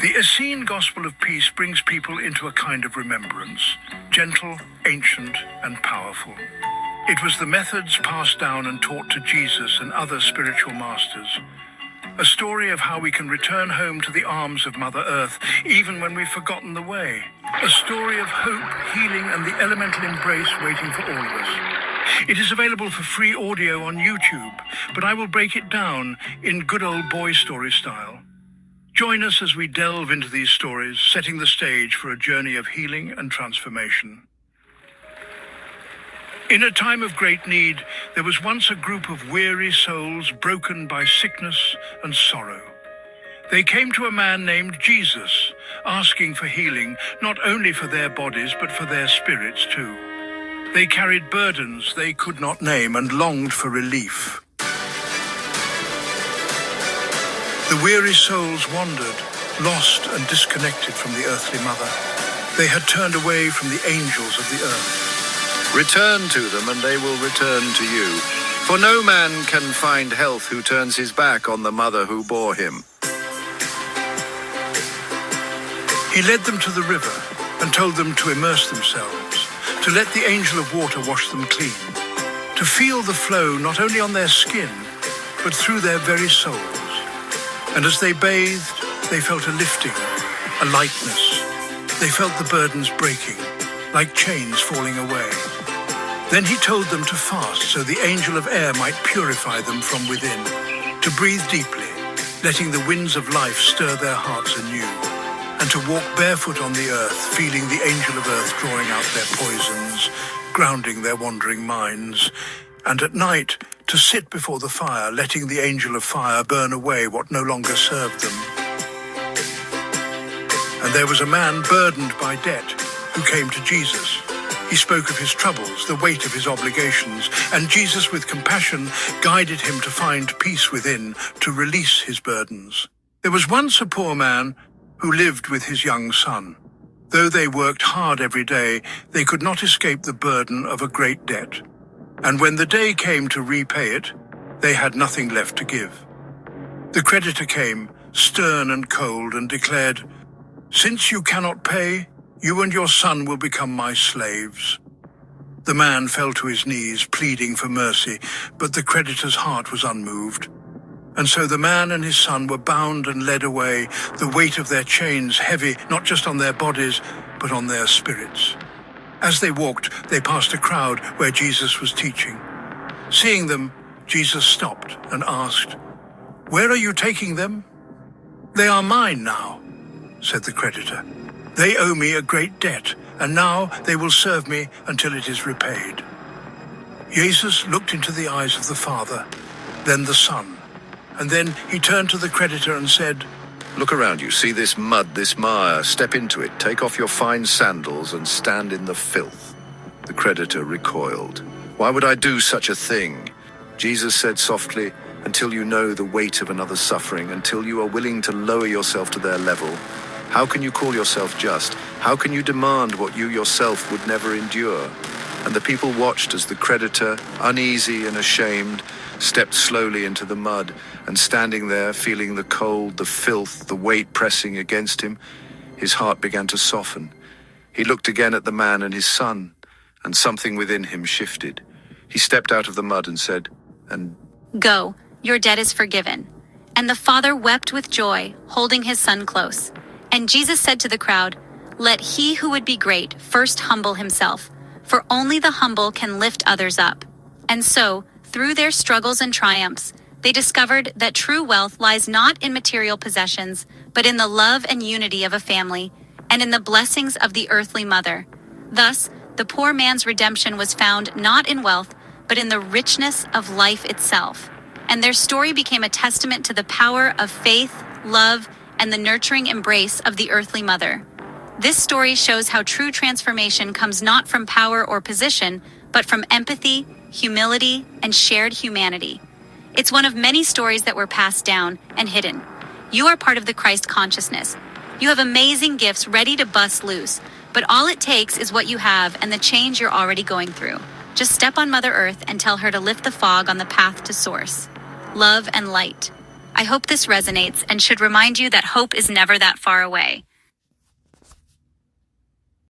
The Essene Gospel of Peace brings people into a kind of remembrance, gentle, ancient, and powerful. It was the methods passed down and taught to Jesus and other spiritual masters. A story of how we can return home to the arms of Mother Earth, even when we've forgotten the way. A story of hope, healing, and the elemental embrace waiting for all of us. It is available for free audio on YouTube, but I will break it down in good old boy story style. Join us as we delve into these stories, setting the stage for a journey of healing and transformation. In a time of great need, there was once a group of weary souls broken by sickness and sorrow. They came to a man named Jesus, asking for healing, not only for their bodies, but for their spirits too. They carried burdens they could not name and longed for relief. The weary souls wandered, lost and disconnected from the earthly mother. They had turned away from the angels of the earth. Return to them and they will return to you. For no man can find health who turns his back on the mother who bore him. He led them to the river and told them to immerse themselves, to let the angel of water wash them clean, to feel the flow not only on their skin, but through their very souls. And as they bathed, they felt a lifting, a lightness. They felt the burdens breaking, like chains falling away. Then he told them to fast so the angel of air might purify them from within, to breathe deeply, letting the winds of life stir their hearts anew, and to walk barefoot on the earth, feeling the angel of earth drawing out their poisons, grounding their wandering minds, and at night to sit before the fire, letting the angel of fire burn away what no longer served them. And there was a man burdened by debt who came to Jesus. He spoke of his troubles, the weight of his obligations, and Jesus, with compassion, guided him to find peace within, to release his burdens. There was once a poor man who lived with his young son. Though they worked hard every day, they could not escape the burden of a great debt. And when the day came to repay it, they had nothing left to give. The creditor came, stern and cold, and declared, "Since you cannot pay, you and your son will become my slaves." The man fell to his knees, pleading for mercy, but the creditor's heart was unmoved. And so the man and his son were bound and led away, the weight of their chains heavy, not just on their bodies, but on their spirits. As they walked, they passed a crowd where Jesus was teaching. Seeing them, Jesus stopped and asked, "Where are you taking them?" "They are mine now," said the creditor. "They owe me a great debt, and now they will serve me until it is repaid." Jesus looked into the eyes of the Father, then the Son, and then he turned to the creditor and said, Look around you, see this mud, this mire, step into it, take off your fine sandals and stand in the filth. The creditor recoiled. Why would I do such a thing? Jesus said softly, until you know the weight of another's suffering, until you are willing to lower yourself to their level, how can you call yourself just? How can you demand what you yourself would never endure? And the people watched as the creditor, uneasy and ashamed, stepped slowly into the mud, and standing there, feeling the cold, the filth, the weight pressing against him, his heart began to soften. He looked again at the man and his son, and something within him shifted. He stepped out of the mud and said, "Go, your debt is forgiven." And the father wept with joy, holding his son close. And Jesus said to the crowd, "Let he who would be great first humble himself, for only the humble can lift others up." And so, through their struggles and triumphs, they discovered that true wealth lies not in material possessions, but in the love and unity of a family, and in the blessings of the earthly mother. Thus, the poor man's redemption was found not in wealth, but in the richness of life itself. And their story became a testament to the power of faith, love, and the nurturing embrace of the earthly mother. This story shows how true transformation comes not from power or position, but from empathy, humility, and shared humanity. It's one of many stories that were passed down and hidden. You are part of the Christ consciousness. You have amazing gifts ready to bust loose, but all it takes is what you have and the change you're already going through. Just step on Mother Earth and tell her to lift the fog on the path to source, love and light. I hope this resonates and should remind you that hope is never that far away.